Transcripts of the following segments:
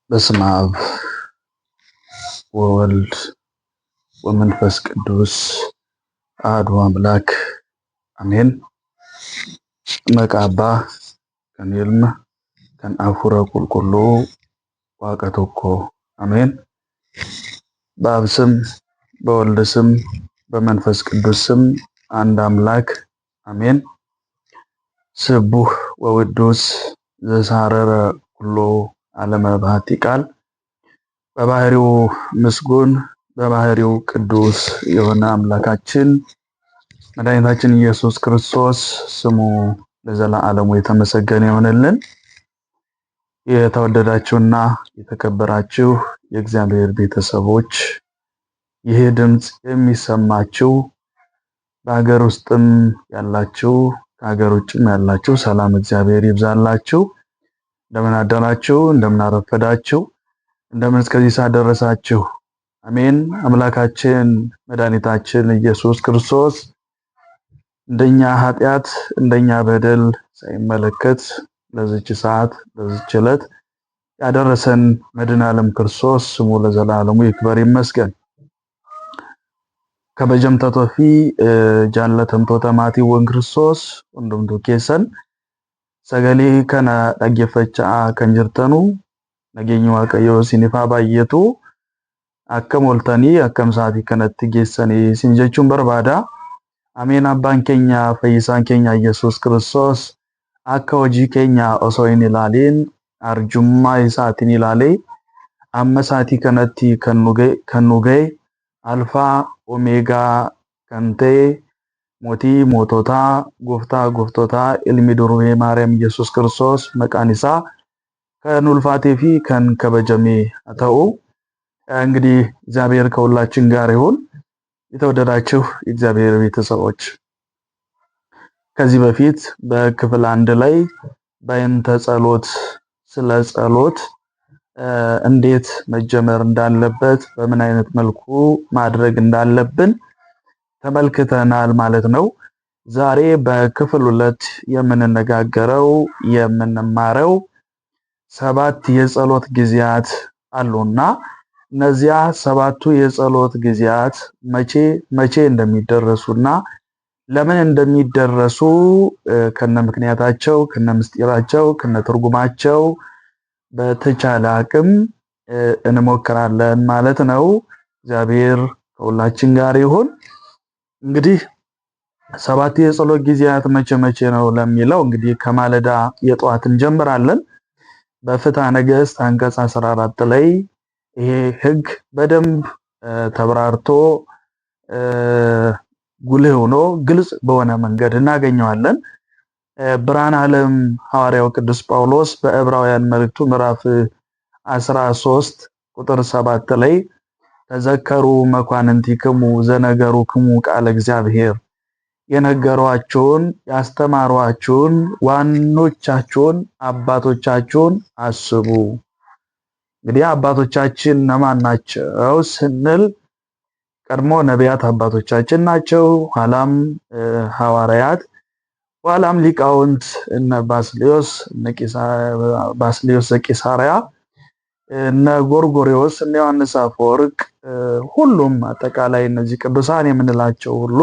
በስመ አብ ወወልድ ወመንፈስ ቅዱስ አሐዱ አምላክ አሜን። መቃባ ከኒልም ከንአፉረ ቁልቁሉ ዋቀቶኮ አሜን። በአብ ስም በወልድ ስም በመንፈስ ቅዱስ ስም አንድ አምላክ አሜን። ስቡህ ወውዱስ ዘሳረረ ኩሎ ዓለመ ባሕቲ ቃል በባህሪው ምስጉን በባህሪው ቅዱስ የሆነ አምላካችን መድኃኒታችን ኢየሱስ ክርስቶስ ስሙ ለዘላለሙ የተመሰገነ ይሁንልን። የተወደዳችሁና የተከበራችሁ የእግዚአብሔር ቤተሰቦች ይህ ድምጽ የሚሰማችሁ በሀገር ውስጥም ያላችሁ ከሀገር ውጭም ያላችሁ ሰላም እግዚአብሔር ይብዛላችሁ። እንደምን አደራችሁ? እንደምን አረፈዳችሁ? እንደምን እስከዚህ ሰዓት ደረሳችሁ? አሜን። አምላካችን መድኃኒታችን ኢየሱስ ክርስቶስ እንደኛ ኃጢአት እንደኛ በደል ሳይመለከት ለዚች ሰዓት ለዚች ዕለት ያደረሰን መድኃኔ ዓለም ክርስቶስ ስሙ ለዘላለሙ ይክበር ይመስገን። ከበጀምተቶ ፊ ጃለተምቶ ተማቲ ወን ክርስቶስ ወንድምቱ ኬሰን ሰገሌ ከነ ደገፈቻ ከንጅርተኑ ነገኙ ዋቀዮ ሲኒፋ ባየቱ አከም ወልተኒ አከም ሳቲ ከነት ጌሰኒ ሲንጀቹን በርባዳ አሜን። አባን ኬኛ ፈይሳን ኬኛ ኢየሱስ ክርስቶስ አከ ወጂ ኬኛ ኦሶይን ኢላሊን አርጁማ ይሳቲን ኢላሌ አመሳቲ ከነቲ ከኑገ አልፋ ኦሜጋ ከንቴ ሞቲ ሞቶታ ጎፍታ ጎፍቶታ ኢልሚ ዱሩሄ ማርያም ኢየሱስ ክርስቶስ መቃኒሳ ከኑልፋቴ ፊ ከበጀሜ አተው። እንግዲህ እግዚአብሔር ከሁላችን ጋር ይሁን። የተወደዳችሁ የእግዚአብሔር ቤተሰቦች ከዚህ በፊት በክፍል 1 ላይ በእንተ ጸሎት ስለ ጸሎት እንዴት መጀመር እንዳለበት በምን አይነት መልኩ ማድረግ እንዳለብን ተመልክተናል ማለት ነው። ዛሬ በክፍል 2 የምንነጋገረው የምንማረው 7 የጸሎት ጊዜያት አሉና እነዚያ 7ቱ የጸሎት ጊዜያት መቼ እንደሚደረሱና ለምን እንደሚደረሱ ከነ ምክንያታቸው ከነ ምስጢራቸው ከነ ትርጉማቸው በተቻለ አቅም እንሞክራለን ማለት ነው። እግዚአብሔር ከሁላችን ጋር ይሁን። እንግዲህ 7 የጸሎት ጊዜያት መቼ ነው ለሚለው እንግዲህ ከማለዳ የጧት እንጀምራለን። በፍትሐ ነገሥት አንቀጽ 14 ላይ ይሄ ሕግ በደንብ ተብራርቶ ጉልህ ሆኖ ግልጽ በሆነ መንገድ እናገኘዋለን። ብርሃነ ዓለም ሐዋርያው ቅዱስ ጳውሎስ በዕብራውያን መልእክቱ ምዕራፍ 13 ቁጥር 7 ላይ ተዘከሩ መኳንንቲክሙ ዘነገሩክሙ ቃለ እግዚአብሔር የነገሯችሁን ያስተማሯችሁን ዋኖቻችሁን አባቶቻችሁን አስቡ። እንግዲህ አባቶቻችን እነማን ናቸው ስንል ቀድሞ ነቢያት አባቶቻችን ናቸው። ኋላም ሐዋርያት፣ ኋላም ሊቃውንት እነ ባስልዮስ ዘቂሳርያ፣ እነ ጎርጎርዮስ፣ እነ ዮሐንስ አፈወርቅ፣ ሁሉም አጠቃላይ እነዚህ ቅዱሳን የምንላቸው ሁሉ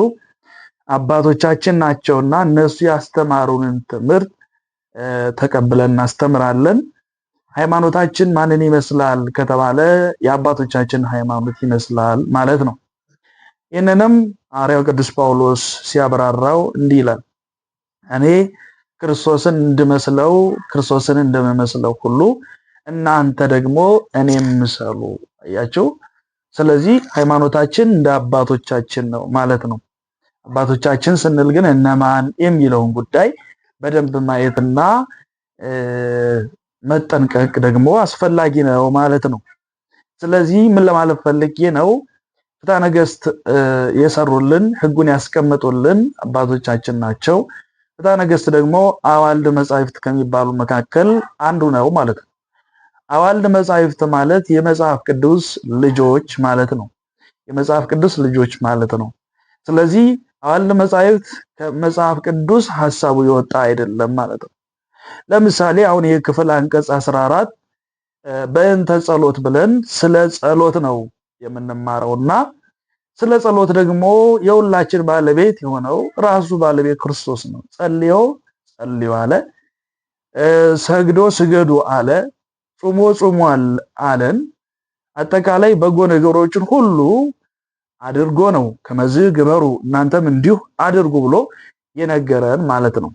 አባቶቻችን ናቸውና እነሱ ያስተማሩንን ትምህርት ተቀብለን እናስተምራለን። ሃይማኖታችን ማንን ይመስላል ከተባለ የአባቶቻችን ሃይማኖት ይመስላል ማለት ነው። ይህንንም ሐዋርያው ቅዱስ ጳውሎስ ሲያብራራው እንዲህ ይላል፣ እኔ ክርስቶስን እንደምመስለው ሁሉ እናንተ ደግሞ እኔን ምሰሉ። አያችሁ። ስለዚህ ሃይማኖታችን እንደ አባቶቻችን ነው ማለት ነው። አባቶቻችን ስንል ግን እነማን የሚለውን ጉዳይ በደንብ ማየትና መጠንቀቅ ደግሞ አስፈላጊ ነው ማለት ነው። ስለዚህ ምን ለማለት ፈልጌ ነው? ፍትሐ ነገሥት የሰሩልን ሕጉን ያስቀመጡልን አባቶቻችን ናቸው። ፍትሐ ነገሥት ደግሞ አዋልድ መጻሕፍት ከሚባሉ መካከል አንዱ ነው ማለት ነው። አዋልድ መጻሕፍት ማለት የመጽሐፍ ቅዱስ ልጆች ማለት ነው። የመጽሐፍ ቅዱስ ልጆች ማለት ነው። ስለዚህ አዋልድ መጻሕፍት ከመጽሐፍ ቅዱስ ሐሳቡ የወጣ አይደለም ማለት ነው። ለምሳሌ አሁን የክፍል አንቀጽ 14 በእንተ ጸሎት ብለን ስለ ጸሎት ነው የምንማረውና ስለ ጸሎት ደግሞ የሁላችን ባለቤት የሆነው ራሱ ባለቤት ክርስቶስ ነው። ጸልዮ አለ፣ ሰግዶ ስገዱ አለ፣ ጾሞ ጾሙ አለን። አጠቃላይ በጎ ነገሮችን ሁሉ አድርጎ ነው ከመዝ ግበሩ እናንተም እንዲሁ አድርጉ ብሎ የነገረን ማለት ነው።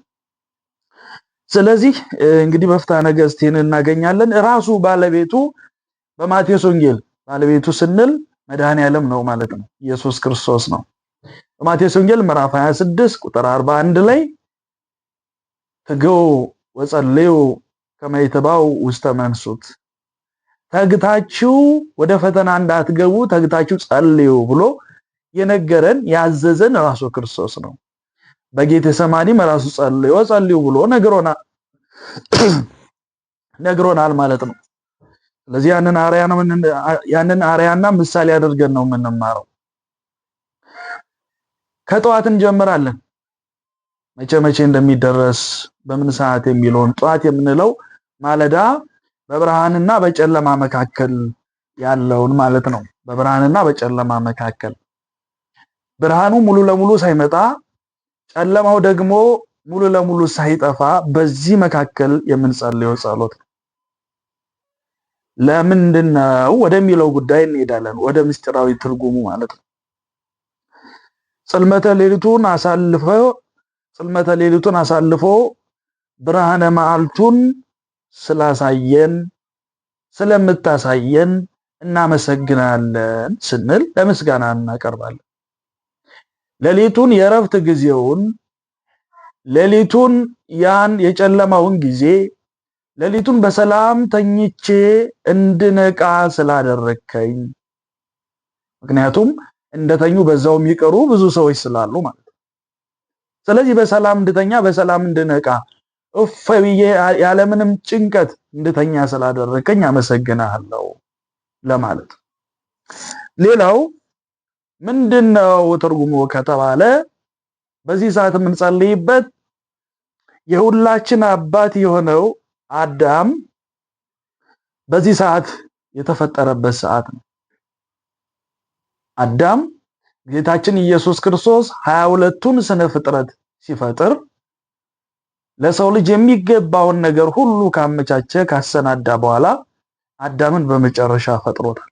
ስለዚህ እንግዲህ በፍትሐ ነገሥት እናገኛለን። ራሱ ባለቤቱ በማቴዎስ ወንጌል ባለቤቱ ስንል መድኃኔዓለም ነው ማለት ነው፣ ኢየሱስ ክርስቶስ ነው። በማቴዎስ ወንጌል ምዕራፍ 26 ቁጥር 41 ላይ ትገው ወጸልዩ ከመ ይትባኡ ውስተ መንሱት፣ ተግታችሁ ወደ ፈተና እንዳትገቡ ተግታችሁ ጸልዩ ብሎ የነገረን ያዘዘን ራሱ ክርስቶስ ነው። በጌቴሰማኒም ራሱ ጸልዩ ብሎ ነግሮናል ማለት ነው። ስለዚህ ያንን አርያና ምሳሌ አድርገን ነው የምንማረው። ከጠዋት እንጀምራለን። መቼ እንደሚደረስ በምን ሰዓት የሚለውን ጠዋት የምንለው ማለዳ በብርሃንና በጨለማ መካከል ያለውን ማለት ነው። በብርሃንና በጨለማ መካከል ብርሃኑ ሙሉ ለሙሉ ሳይመጣ ጨለማው ደግሞ ሙሉ ለሙሉ ሳይጠፋ በዚህ መካከል የምንጸልየው ጸሎት ነው። ለምንድነው ወደሚለው ጉዳይ እንሄዳለን፣ ወደ ምስጢራዊ ትርጉሙ ማለት ነው። ጽልመተ ሌሊቱን አሳልፎ ብርሃነ መዓልቱን ስለምታሳየን እናመሰግናለን ስንል ለምስጋና እናቀርባለን። ሌሊቱን የእረፍት ጊዜውን፣ ሌሊቱን ያን የጨለማውን ጊዜ፣ ሌሊቱን በሰላም ተኝቼ እንድነቃ ስላደረከኝ፣ ምክንያቱም እንደተኙ በዛው የሚቀሩ ብዙ ሰዎች ስላሉ ማለት ነው። ስለዚህ በሰላም እንድተኛ በሰላም እንድነቃ ብዬ ያለምንም ጭንቀት እንድተኛ ስላደረከኝ አመሰግናለሁ ለማለት። ሌላው ምንድነው ትርጉሙ ከተባለ በዚህ ሰዓት የምንጸልይበት የሁላችን አባት የሆነው አዳም በዚህ ሰዓት የተፈጠረበት ሰዓት ነው። አዳም ጌታችን ኢየሱስ ክርስቶስ 22ቱን ስነ ፍጥረት ሲፈጥር ለሰው ልጅ የሚገባውን ነገር ሁሉ ካመቻቸ ካሰናዳ በኋላ አዳምን በመጨረሻ ፈጥሮታል።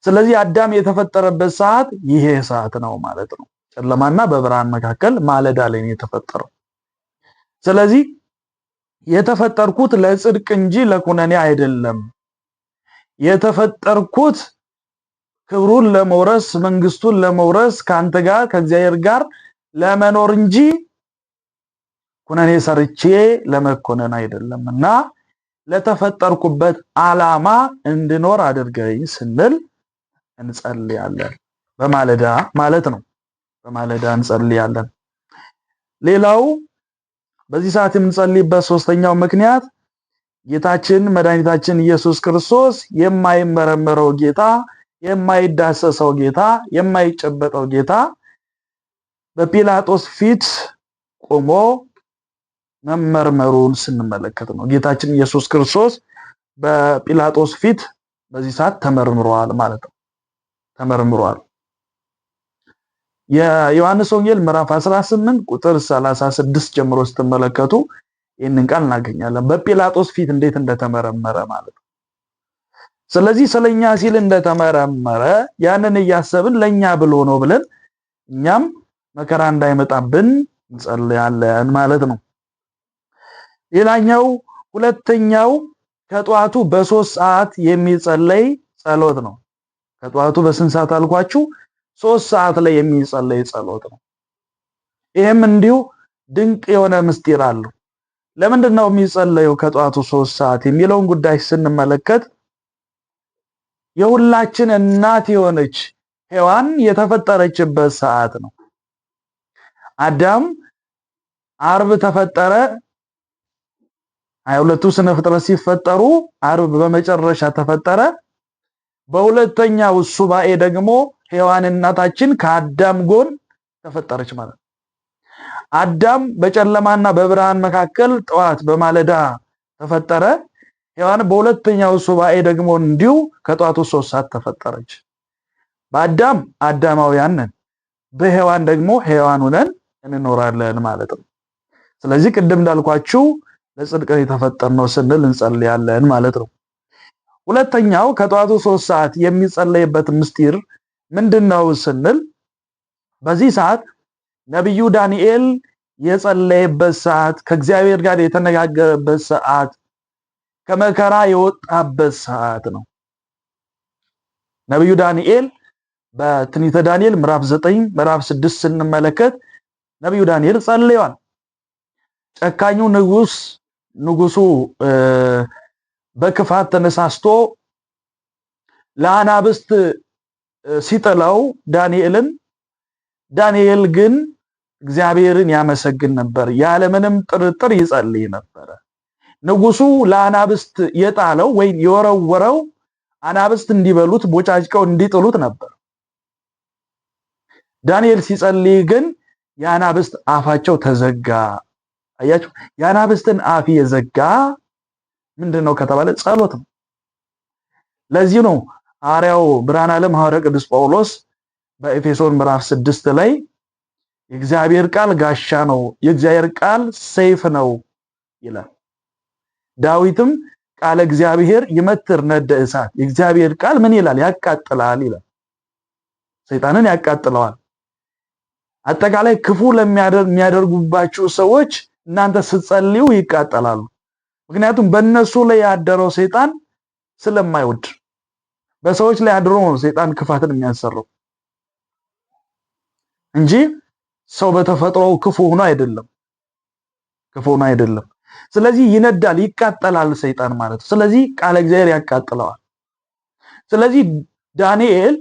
ስለዚህ አዳም የተፈጠረበት ሰዓት ይሄ ሰዓት ነው ማለት ነው። ጨለማና በብርሃን መካከል ማለዳ ላይ ነው የተፈጠረው። ስለዚህ የተፈጠርኩት ለጽድቅ እንጂ ለኩነኔ አይደለም። የተፈጠርኩት ክብሩን ለመውረስ መንግስቱን ለመውረስ ካንተ ጋር ከእግዚአብሔር ጋር ለመኖር እንጂ ኩነኔ ሰርቼ ለመኮነን አይደለምና ለተፈጠርኩበት ዓላማ እንድኖር አድርገኝ ስንል እንጸልያለን። በማለዳ ማለት ነው። በማለዳ እንጸልያለን። ሌላው በዚህ ሰዓት የምንጸልይበት ሶስተኛው ምክንያት ጌታችን መድኃኒታችን ኢየሱስ ክርስቶስ የማይመረመረው ጌታ፣ የማይዳሰሰው ጌታ፣ የማይጨበጠው ጌታ በጲላጦስ ፊት ቆሞ መመርመሩን ስንመለከት ነው። ጌታችን ኢየሱስ ክርስቶስ በጲላጦስ ፊት በዚህ ሰዓት ተመርምሯል ማለት ነው። ተመርምሯል። የዮሐንስ ወንጌል ምዕራፍ 18 ቁጥር 36 ጀምሮ ስትመለከቱ ይህንን ቃል እናገኛለን። በጲላጦስ ፊት እንዴት እንደተመረመረ ማለት ነው። ስለዚህ ስለኛ ሲል እንደተመረመረ ያንን እያሰብን ለኛ ብሎ ነው ብለን እኛም መከራ እንዳይመጣብን እንጸልያለን ማለት ነው። ሌላኛው ሁለተኛው ከጧቱ በ3 ሰዓት የሚጸለይ ጸሎት ነው። ከጧቱ በስንት ሰዓት አልኳችሁ? 3 ሰዓት ላይ የሚጸለይ ጸሎት ነው። ይሄም እንዲሁ ድንቅ የሆነ ምስጢር አለው። ለምንድነው የሚጸለየው ከጧቱ 3 ሰዓት የሚለውን ጉዳይ ስንመለከት የሁላችን እናት የሆነች ሔዋን የተፈጠረችበት ሰዓት ነው። አዳም አርብ ተፈጠረ። 22ቱ ስነ ፍጥረት ሲፈጠሩ አርብ በመጨረሻ ተፈጠረ። በሁለተኛው ሱባኤ ደግሞ ሔዋን እናታችን ከአዳም ጎን ተፈጠረች ማለት ነው። አዳም በጨለማና በብርሃን መካከል ጠዋት በማለዳ ተፈጠረ። ሔዋን በሁለተኛው ሱባኤ ደግሞ እንዲሁ ከጧቱ 3 ሰዓት ተፈጠረች። በአዳም አዳማውያን ነን፣ በሔዋን ደግሞ ሔዋን ሆነን እንኖራለን ማለት ነው። ስለዚህ ቅድም እንዳልኳችሁ ለጽድቅ የተፈጠርነው ስንል እንጸልያለን ማለት ነው። ሁለተኛው ከጧቱ 3 ሰዓት የሚጸለይበት ምስጢር ምንድነው ስንል በዚህ ሰዓት ነብዩ ዳንኤል የጸለየበት ሰዓት፣ ከእግዚአብሔር ጋር የተነጋገረበት ሰዓት፣ ከመከራ የወጣበት ሰዓት ነው። ነብዩ ዳንኤል በትንቢተ ዳንኤል ምዕራፍ 9 ምዕራፍ 6 ስንመለከት ነብዩ ዳንኤል ጸልየዋል። ጨካኙ ንጉሱ በክፋት ተነሳስቶ ለአናብስት ሲጥለው ዳንኤል ግን እግዚአብሔርን ያመሰግን ነበር፣ ያለምንም ጥርጥር ይጸልይ ነበር። ንጉሱ ለአናብስት የጣለው ወይ የወረወረው አናብስት እንዲበሉት ቦጫጭቀው እንዲጥሉት ነበር። ዳንኤል ሲጸልይ ግን የአናብስት አፋቸው ተዘጋ። አያችሁ፣ የአናብስትን አፍ የዘጋ ምንድነው ከተባለ ጸሎት ነው። ለዚህ ነው ሐዋርያው ብርሃነ ዓለም ሐዋርያው ቅዱስ ጳውሎስ በኤፌሶን ምዕራፍ 6 ላይ የእግዚአብሔር ቃል ጋሻ ነው፣ የእግዚአብሔር ቃል ሰይፍ ነው ይላል። ዳዊትም ቃለ እግዚአብሔር ይመትር ነደ እሳት፣ የእግዚአብሔር ቃል ምን ይላል? ያቃጥላል ይላል። ሰይጣንን ያቃጥለዋል። አጠቃላይ ክፉ ለሚያደርጉባችሁ ሰዎች እናንተ ስትጸልዩ ይቃጠላሉ። ምክንያቱም በእነሱ ላይ ያደረው ሰይጣን ስለማይወድ፣ በሰዎች ላይ አድሮ ነው ሰይጣን ክፋትን የሚያሰራው እንጂ ሰው በተፈጥሮው ክፉ ሆኖ አይደለም። ስለዚህ ይነዳል፣ ይቃጠላል ሰይጣን ማለት ነው። ስለዚህ ቃለ እግዚአብሔር ያቃጥለዋል። ስለዚህ ዳንኤል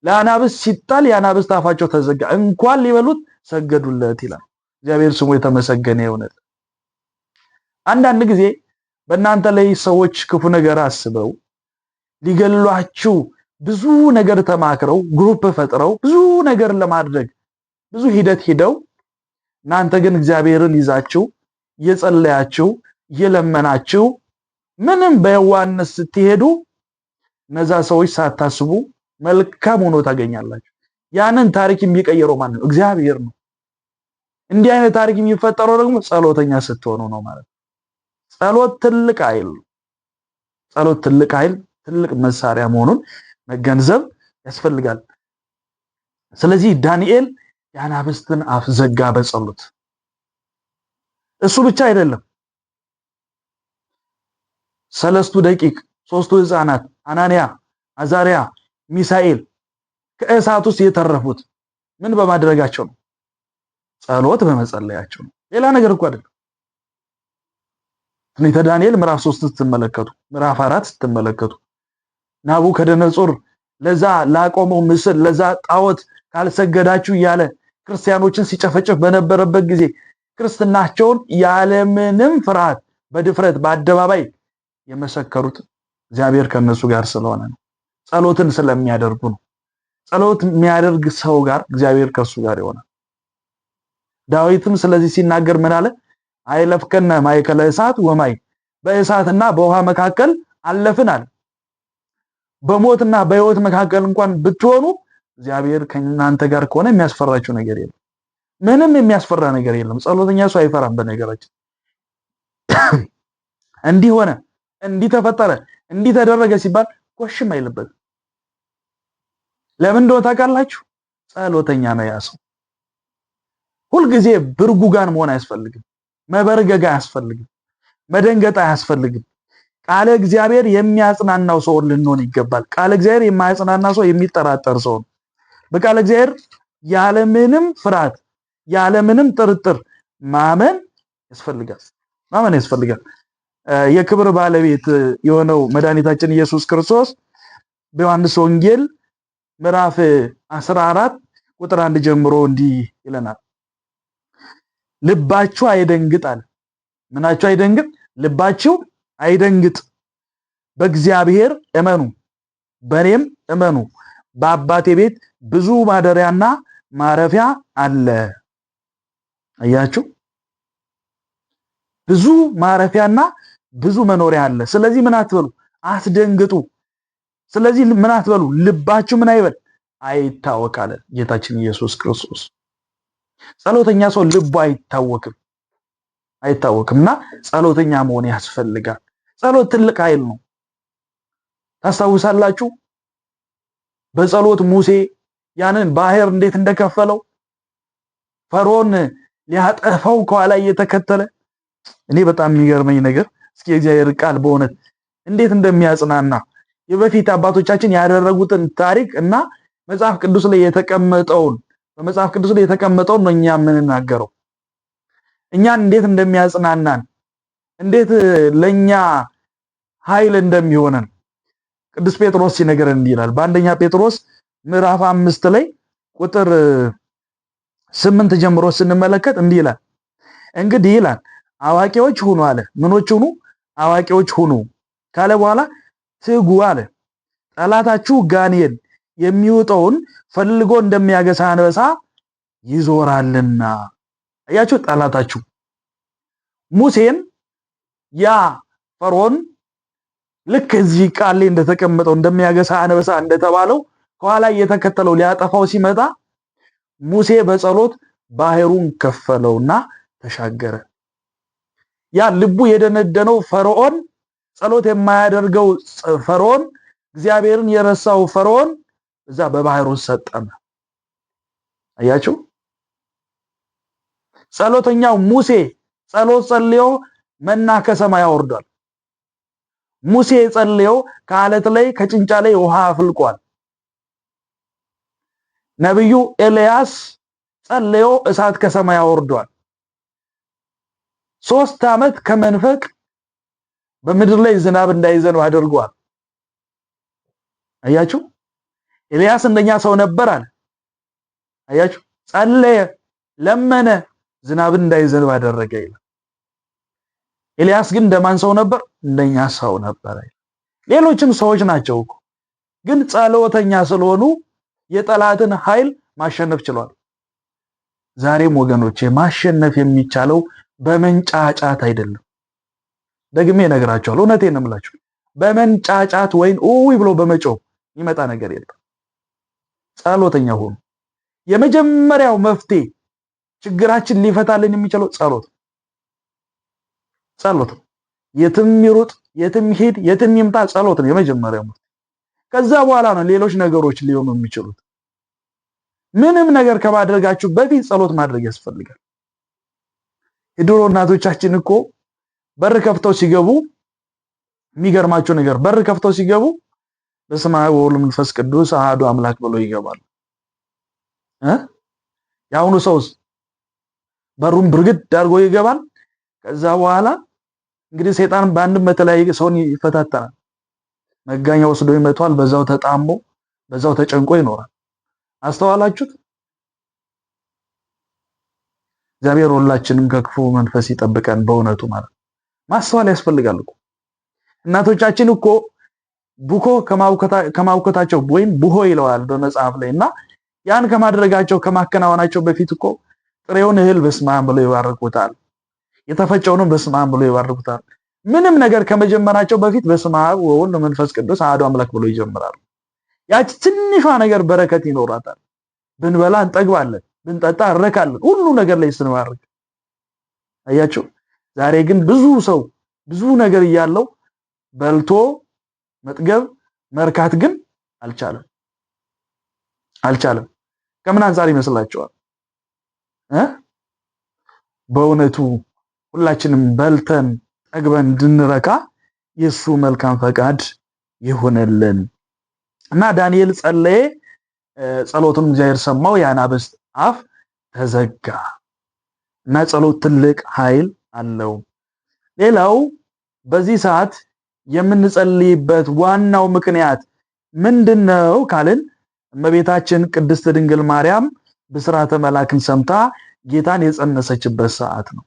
ለአናብስት ሲጣል የአናብስት አፋቸው ተዘጋ፣ እንኳን ሊበሉት ሰገዱለት ይላል። እግዚአብሔር ስሙ የተመሰገነ ይሁን። አንዳንድ ጊዜ በእናንተ ላይ ሰዎች ክፉ ነገር አስበው ሊገሏችሁ ብዙ ነገር ተማክረው ግሩፕ ፈጥረው ብዙ ነገር ለማድረግ ብዙ ሂደት ሄደው እናንተ ግን እግዚአብሔርን ይዛችሁ እየጸለያችሁ እየለመናችሁ ምንም በየዋህነት ስትሄዱ እነዛ ሰዎች ሳታስቡ መልካም ሆኖ ታገኛላችሁ። ያንን ታሪክ የሚቀየረው ማን ነው? እግዚአብሔር ነው። እንዲህ አይነት ታሪክ የሚፈጠረው ደግሞ ጸሎተኛ ስትሆኑ ነው ማለት ነው። ጸሎት ትልቅ ኃይል ትልቅ መሳሪያ መሆኑን መገንዘብ ያስፈልጋል። ስለዚህ ዳንኤል የአናብስትን አፍ ዘጋ በጸሎት። እሱ ብቻ አይደለም፣ 3 ደቂቅ 3 ሕፃናት አናንያ፣ አዛሪያ፣ ሚሳኤል ከእሳት ውስጥ የተረፉት ምን በማድረጋቸው ነው? ጸሎት በመጸለያቸው ነው። ሌላ ነገር እኮ አይደለም። ትንቢተ ዳንኤል ምዕራፍ 3 ስትመለከቱ፣ ምዕራፍ 4 ስትመለከቱ ናቡከደነጾር ለዛ ላቆመው ምስል ለዛ ጣዖት ካልሰገዳችሁ እያለ ክርስቲያኖችን ሲጨፈጭፍ በነበረበት ጊዜ ክርስትናቸውን ያለምንም ፍርሃት በድፍረት በአደባባይ የመሰከሩት እግዚአብሔር ከነሱ ጋር ስለሆነ ነው። ጸሎትን ስለሚያደርጉ ነው። ጸሎት የሚያደርግ ሰው ጋር እግዚአብሔር ከሱ ጋር ይሆናል። ዳዊትም ስለዚህ ሲናገር ምን አለ? አይለፍከነ ማእከለ እሳት ወማይ፣ በእሳትና በውሃ መካከል አለፍን አለ። በሞትና በሕይወት መካከል እንኳን ብትሆኑ እግዚአብሔር ከእናንተ ጋር ከሆነ የሚያስፈራችሁ ነገር የለም። ምንም የሚያስፈራ ነገር የለም። ጸሎተኛ ሰው አይፈራም። በነገራችን እንዲህ ሆነ፣ እንዲህ ተፈጠረ፣ እንዲህ ተደረገ ሲባል ኮሽም አይልበትም። ለምን እንደሆነ ታውቃላችሁ? ጸሎተኛ ነው ያ ሰው። ሁልጊዜ ብርጉጋን መሆን አያስፈልግም። መበርገግ አያስፈልግም። መደንገጥ አያስፈልግም። ቃለ እግዚአብሔር የሚያጽናናው ሰው ልንሆን ይገባል። ቃለ እግዚአብሔር የማያጽናና ሰው የሚጠራጠር ሰው ነው። በቃለ እግዚአብሔር ያለምንም ፍርሃት ያለምንም ጥርጥር ማመን ያስፈልጋል። የክብር ባለቤት የሆነው መድኃኒታችን ኢየሱስ ክርስቶስ በዮሐንስ ወንጌል ምዕራፍ 14 ቁጥር 1 ጀምሮ እንዲህ ይለናል። ልባችሁ አይደንግጥ አለ። ምናችሁ አይደንግጥ? ልባችሁ አይደንግጥ። በእግዚአብሔር እመኑ፣ በእኔም እመኑ። በአባቴ ቤት ብዙ ማደሪያና ማረፊያ አለ። አያችሁ፣ ብዙ ማረፊያና ብዙ መኖሪያ አለ። ስለዚህ ምን አትበሉ፣ አትደንግጡ። ስለዚህ ምን አትበሉ፣ ልባችሁ ምን አይበል፣ አይታወክ አለ ጌታችን ኢየሱስ ክርስቶስ። ጸሎተኛ ሰው ልቡ አይታወክምና ጸሎተኛ መሆን ያስፈልጋል። ጸሎት ትልቅ ኃይል ነው። ታስታውሳላችሁ በጸሎት ሙሴ ያንን ባህር እንዴት እንደከፈለው፣ ፈርዖን ሊያጠፋው ከኋላ እየተከተለ። እኔ በጣም የሚገርመኝ ነገር እስኪ የእግዚአብሔር ቃል በእውነት እንዴት እንደሚያጽናና የበፊት አባቶቻችን ያደረጉትን ታሪክ እና በመጽሐፍ ቅዱስ ላይ የተቀመጠውን ነው እኛ የምንናገረው። እኛን እንዴት እንደሚያጽናናን እንዴት ለኛ ኃይል እንደሚሆነን ቅዱስ ጴጥሮስ ሲነገረን እንዲህ ይላል። በአንደኛ ጴጥሮስ ምዕራፍ 5 ላይ ቁጥር 8 ጀምሮ ስንመለከት እንዲህ ይላል። እንግዲህ ይላል አዋቂዎች ሁኑ አለ። ምኖች ሁኑ? አዋቂዎች ሁኑ ካለ በኋላ ትጉ አለ። ጠላታችሁ ጋኔን የሚውጠውን ፈልጎ እንደሚያገሳ አንበሳ ይዞራልና። አያችሁ፣ ጠላታችሁ ሙሴን ያ ፈርዖን ልክ እዚህ ቃል ላይ እንደተቀመጠው እንደሚያገሳ አንበሳ እንደተባለው ከኋላ እየተከተለው ሊያጠፋው ሲመጣ ሙሴ በጸሎት ባህሩን ከፈለውና ተሻገረ። ያ ልቡ የደነደነው ፈርዖን፣ ጸሎት የማያደርገው ፈርዖን፣ እግዚአብሔርን የረሳው ፈርዖን እዛ በባህሩ ሰጠመ። አያችሁ፣ ጸሎተኛው ሙሴ ጸሎት ጸልዮ መና ከሰማይ አወርዷል። ሙሴ ጸልዮ ከአለት ላይ ከጭንጫ ላይ ውሃ አፍልቋል። ነብዩ ኤልያስ ጸልዮ እሳት ከሰማይ አወርዷል። 3 ዓመት ከመንፈቅ በምድር ላይ ዝናብ እንዳይዘንብ አድርጓል። አያችሁ፣ ኤልያስ እንደኛ ሰው ነበር አለ። አያችሁ፣ ጸለየ፣ ለመነ፣ ዝናብ እንዳይዘንብ አደረገ ይላል። ኤልያስ ግን እንደማን ሰው ነበር? እንደኛ ሰው ነበር። ሌሎችም ሰዎች ናቸው እኮ ግን ጸሎተኛ ስለሆኑ የጠላትን ኃይል ማሸነፍ ችሏል። ዛሬም ወገኖቼ ማሸነፍ የሚቻለው በመንጫጫት አይደለም። ደግሜ እነግራችኋለሁ፣ እውነቴን ነው የምላችሁ። በመንጫጫት ወይን ኡይ ብሎ በመጮህ ይመጣ ነገር የለም። ጸሎተኛ ሁኑ። የመጀመሪያው መፍትሄ ችግራችን ሊፈታልን የሚችለው ጸሎት ነው። የትም ይሩጥ፣ የትም ሂድ፣ የትም ይምጣ ጸሎት ነው የመጀመሪያው መፍትሄ። ከዛ በኋላ ነው ሌሎች ነገሮች ሊሆኑ የሚችሉት። ምንም ነገር ከማድረጋችሁ በፊት ጸሎት ማድረግ ያስፈልጋል። የድሮ እናቶቻችን እኮ በር ከፍተው ሲገቡ የሚገርማቸው ነገር በር ከፍተው ሲገቡ በስመ አብ ወወልድ ወመንፈስ ቅዱስ አሐዱ አምላክ ብለው ይገባሉ። ያሁኑ ሰውስ በሩን ብርግድ አድርጎ ይገባል። ከዛ በኋላ እንግዲህ ሰይጣን በአንድም በተለያየ ሰውን ይፈታተናል። መጋኛ ወስዶ ይመቷል። በዛው ተጣሞ በዛው ተጨንቆ ይኖራል። አስተዋላችሁት? እግዚአብሔር ሁላችንም ከክፉ መንፈስ ይጠብቀን። በእውነቱ ማለት ማስተዋል ያስፈልጋል እኮ። እናቶቻችን እኮ ቡኮ ከማውከታቸው ወይም ቡሆ ይለዋል በመጽሐፍ ላይ እና ያን ከማድረጋቸው ከማከናወናቸው በፊት እኮ ጥሬውን እህል በስመ አብ ብለው ይባርኩታል። የተፈጨውንም በስመ አብ ብለው ይባርኩታል። ምንም ነገር ከመጀመራቸው በፊት በስመ አብ ወወልድ ወመንፈስ ቅዱስ አሐዱ አምላክ ብለው ይጀምራሉ። ያቺ ትንሿ ነገር በረከት ይኖራታል። ብንበላ እንጠግባለን፣ ብንጠጣ እንረካለን። ሁሉ ነገር ላይ ስንባርክ አያችሁ። ዛሬ ግን ብዙ ሰው ብዙ ነገር እያለው በልቶ መጥገብ መርካት ግን አልቻለም። ከምን አንፃር ይመስላችኋል? በእውነቱ ሁላችንም በልተን ጠግበን እንድንረካ የሱ መልካም ፈቃድ ይሆነልን እና ዳንኤል ጸለየ። ጸሎቱን እግዚአብሔር ሰማው። የአናብስት አፍ ተዘጋ እና ጸሎት ትልቅ ኃይል አለው። ሌላው በዚህ ሰዓት የምንጸልይበት ዋናው ምክንያት ምንድነው ካልን እመቤታችን ቅድስት ድንግል ማርያም ብስራተ መላክን ሰምታ ጌታን የጸነሰችበት ሰዓት ነው።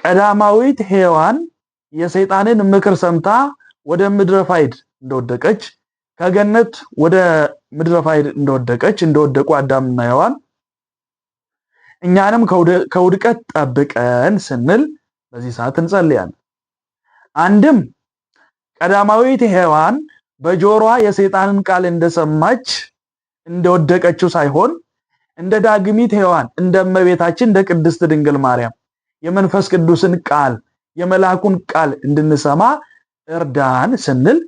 ቀዳማዊት ሔዋን የሰይጣንን ምክር ሰምታ ወደ ምድረ ፋይድ እንደወደቀች፣ ከገነት ወደ ምድረ ፋይድ እንደወደቁ አዳምና ሔዋን እኛንም ከውድቀት ጠብቀን ስንል በዚህ ሰዓት እንጸልያለን። አንድም ቀዳማዊት ሔዋን በጆሮዋ የሰይጣንን ቃል እንደሰማች እንደወደቀችው ሳይሆን እንደ ዳግሚት ሔዋን እንደ እመቤታችን እንደ ቅድስት ድንግል ማርያም የመንፈስ ቅዱስን ቃል የመላኩን ቃል እንድንሰማ እርዳን ስንል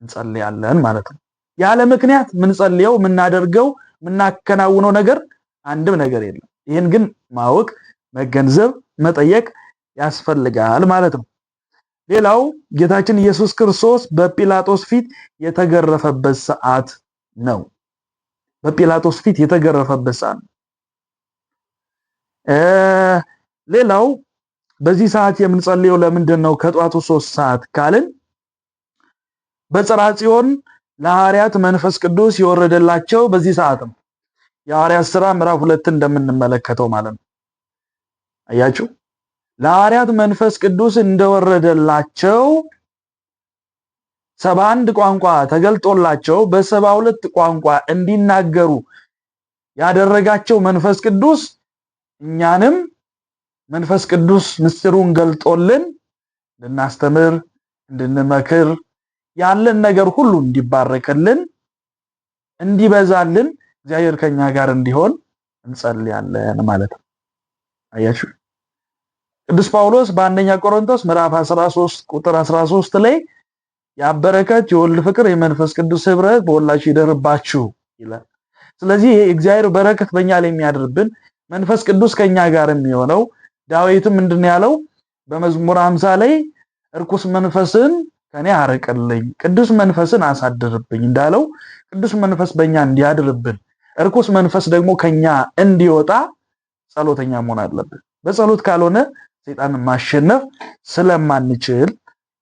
እንጸልያለን ማለት ነው። ያለ ምክንያት ምን ጸልየው ምናደርገው ምናከናውነው ነገር አንድም ነገር የለም። ይሄን ግን ማወቅ መገንዘብ መጠየቅ ያስፈልጋል ማለት ነው። ሌላው ጌታችን ኢየሱስ ክርስቶስ በጲላጦስ ፊት የተገረፈበት ሰዓት ነው። በጲላጦስ ፊት የተገረፈበት ሰዓት ነው። ሌላው በዚህ ሰዓት የምንጸልየው ለምንድነው ከጧቱ 3 ሰዓት ካልን በጽርሐ ጽዮን ለሐዋርያት መንፈስ ቅዱስ የወረደላቸው በዚህ ሰዓት ነው። የሐዋርያት ሥራ ምዕራፍ 2 እንደምንመለከተው ማለት ነው። አያችሁ ለሐዋርያት መንፈስ ቅዱስ እንደወረደላቸው 71 ቋንቋ ተገልጦላቸው በ72 ቋንቋ እንዲናገሩ ያደረጋቸው መንፈስ ቅዱስ እኛንም መንፈስ ቅዱስ ምስጢሩን ገልጦልን እንድናስተምር እንድንመክር ያለን ነገር ሁሉ እንዲባረክልን እንዲበዛልን እግዚአብሔር ከኛ ጋር እንዲሆን እንጸልያለን ማለት ነው። አያችሁ ቅዱስ ጳውሎስ በአንደኛ ቆሮንቶስ ምዕራፍ 13 ቁጥር 13 ላይ ያበረከት የወልድ ፍቅር የመንፈስ ቅዱስ ህብረት በሁላችሁ ይደርባችሁ ይላል። ስለዚህ የእግዚአብሔር በረከት በእኛ ላይ የሚያድርብን መንፈስ ቅዱስ ከኛ ጋር የሚሆነው ዳዊትም ምንድነው ያለው በመዝሙር 50 ላይ እርኩስ መንፈስን ከኔ አርቅልኝ ቅዱስ መንፈስን አሳድርብኝ እንዳለው ቅዱስ መንፈስ በእኛ እንዲያድርብን እርኩስ መንፈስ ደግሞ ከኛ እንዲወጣ ጸሎተኛ መሆን አለብን። በጸሎት ካልሆነ ሰይጣንን ማሸነፍ ስለማንችል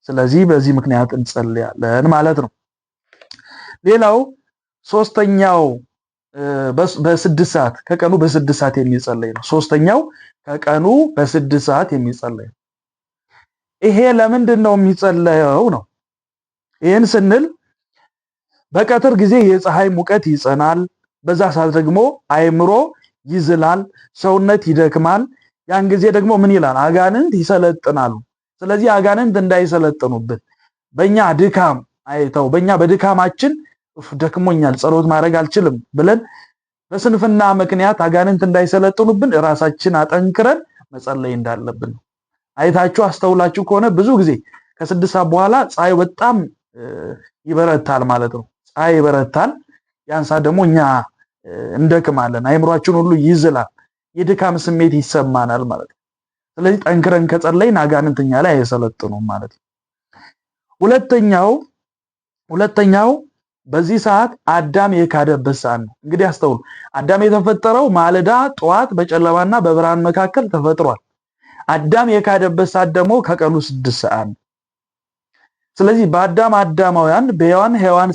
ስለዚህ በዚህ ምክንያት እንጸልያለን ማለት ነው። ሌላው ሶስተኛው በ6 ሰዓት ከቀኑ በ6 ሰዓት የሚጸለይ ነው። ሶስተኛው ከቀኑ በ6 ሰዓት የሚጸለይ ነው። ይሄ ለምንድነው የሚጸለየው ነው? ይሄን ስንል በቀትር ጊዜ የፀሐይ ሙቀት ይጸናል። በዛ ሰዓት ደግሞ አእምሮ ይዝላል፣ ሰውነት ይደክማል። ያን ጊዜ ደግሞ ምን ይላል? አጋንንት ይሰለጥናሉ። ስለዚህ አጋንንት እንዳይሰለጥኑብን በእኛ ድካም አይተው በእኛ በድካማችን ደክሞኛል ጸሎት ማድረግ አልችልም ብለን በስንፍና ምክንያት አጋንንት እንዳይሰለጥኑብን ራሳችን አጠንክረን መጸለይ እንዳለብን አይታችሁ አስተውላችሁ ከሆነ ብዙ ጊዜ ከ6 ሰዓት በኋላ ፀሐይ በጣም ይበረታል ማለት ነው። ፀሐይ ይበረታል። ያን ሰዓት ደግሞ እኛ እንደክማለን፣ አእምሯችን ሁሉ ይዝላል፣ የድካም ስሜት ይሰማናል ማለት ነው። ስለዚህ ጠንክረን ከጸለይን አጋንንትኛ ላይ አይሰለጥኑም ማለት ነው። ሁለተኛው በዚህ ሰዓት አዳም የካደበት ሰዓት ነው። እንግዲህ አስተውሉ። አዳም የተፈጠረው ማለዳ ጠዋት በጨለማና በብርሃን መካከል ተፈጥሯል። አዳም የካደበት ሰዓት ደግሞ ከቀኑ 6 ሰዓት ነው። ስለዚህ በአዳም አዳማውያን በሔዋን ሔዋን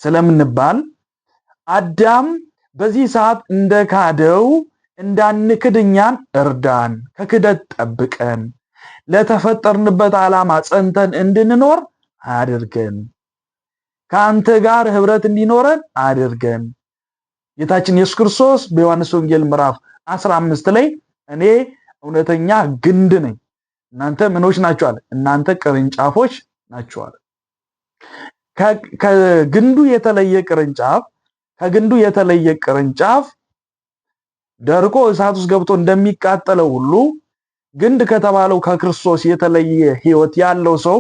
ስለምንባል አዳም በዚህ ሰዓት እንደካደው እንዳንክድኛን እርዳን፣ ከክደት ጠብቀን፣ ለተፈጠርንበት ዓላማ ጸንተን እንድንኖር አድርገን፣ ከአንተ ጋር ህብረት እንዲኖረን አድርገን። ጌታችን ኢየሱስ ክርስቶስ በዮሐንስ ወንጌል ምዕራፍ 15 ላይ እኔ እውነተኛ ግንድ ነኝ፣ እናንተ ምኖች ናችሁ አለ፣ እናንተ ቅርንጫፎች ናችሁ አለ። ከግንዱ የተለየ ቅርንጫፍ ደርቆ እሳት ውስጥ ገብቶ እንደሚቃጠለው ሁሉ ግንድ ከተባለው ከክርስቶስ የተለየ ህይወት ያለው ሰው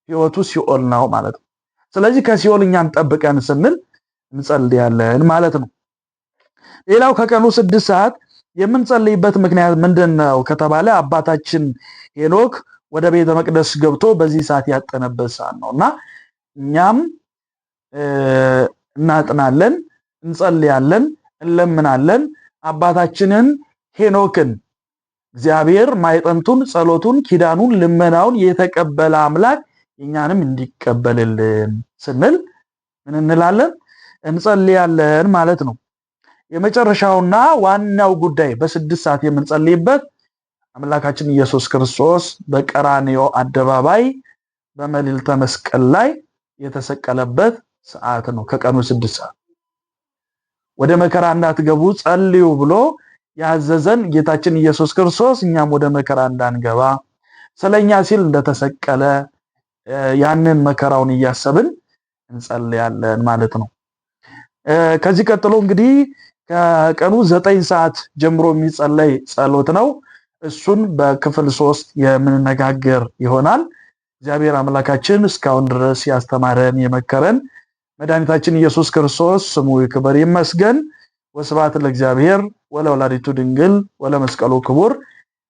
ህይወቱ ሲኦል ነው ማለት ነው። ስለዚህ ከሲኦል እኛን ጠብቀን ስንል እንጸልያለን ማለት ነው። ሌላው ከቀኑ 6 ሰዓት የምንጸልይበት ምክንያት ምንድነው ከተባለ አባታችን ሄኖክ ወደ ቤተ መቅደስ ገብቶ በዚህ ሰዓት ያጠነበት ሰዓት ነውና እኛም እናጥናለን፣ እንጸልያለን፣ እንለምናለን። አባታችንን ሄኖክን እግዚአብሔር ማይጠንቱን ጸሎቱን ኪዳኑን ልመናውን የተቀበለ አምላክ እኛንም እንዲቀበልልን ስንል ምን እንላለን? እንጸልያለን ማለት ነው። የመጨረሻውና ዋናው ጉዳይ በ6 ሰዓት የምንጸልይበት አምላካችን ኢየሱስ ክርስቶስ በቀራንዮ አደባባይ በመልዕልተ መስቀል ላይ የተሰቀለበት ሰዓት ነው። ከቀኑ 6 ሰዓት ወደ መከራ እንዳትገቡ ጸልዩ ብሎ ያዘዘን ጌታችን ኢየሱስ ክርስቶስ እኛም ወደ መከራ እንዳንገባ ስለኛ ሲል እንደተሰቀለ ያንን መከራውን እያሰብን እንጸልያለን ማለት ነው። ከዚህ ቀጥሎ እንግዲህ ከቀኑ 9 ሰዓት ጀምሮ የሚጸለይ ጸሎት ነው። እሱን በክፍል 3 የምንነጋገር ይሆናል። እግዚአብሔር አምላካችን እስካሁን ድረስ ያስተማረን የመከረን መድኃኒታችን ኢየሱስ ክርስቶስ ስሙ ይክበር ይመስገን። ወስብሐት ለእግዚአብሔር ወለወላዲቱ ድንግል ወለመስቀሉ ክቡር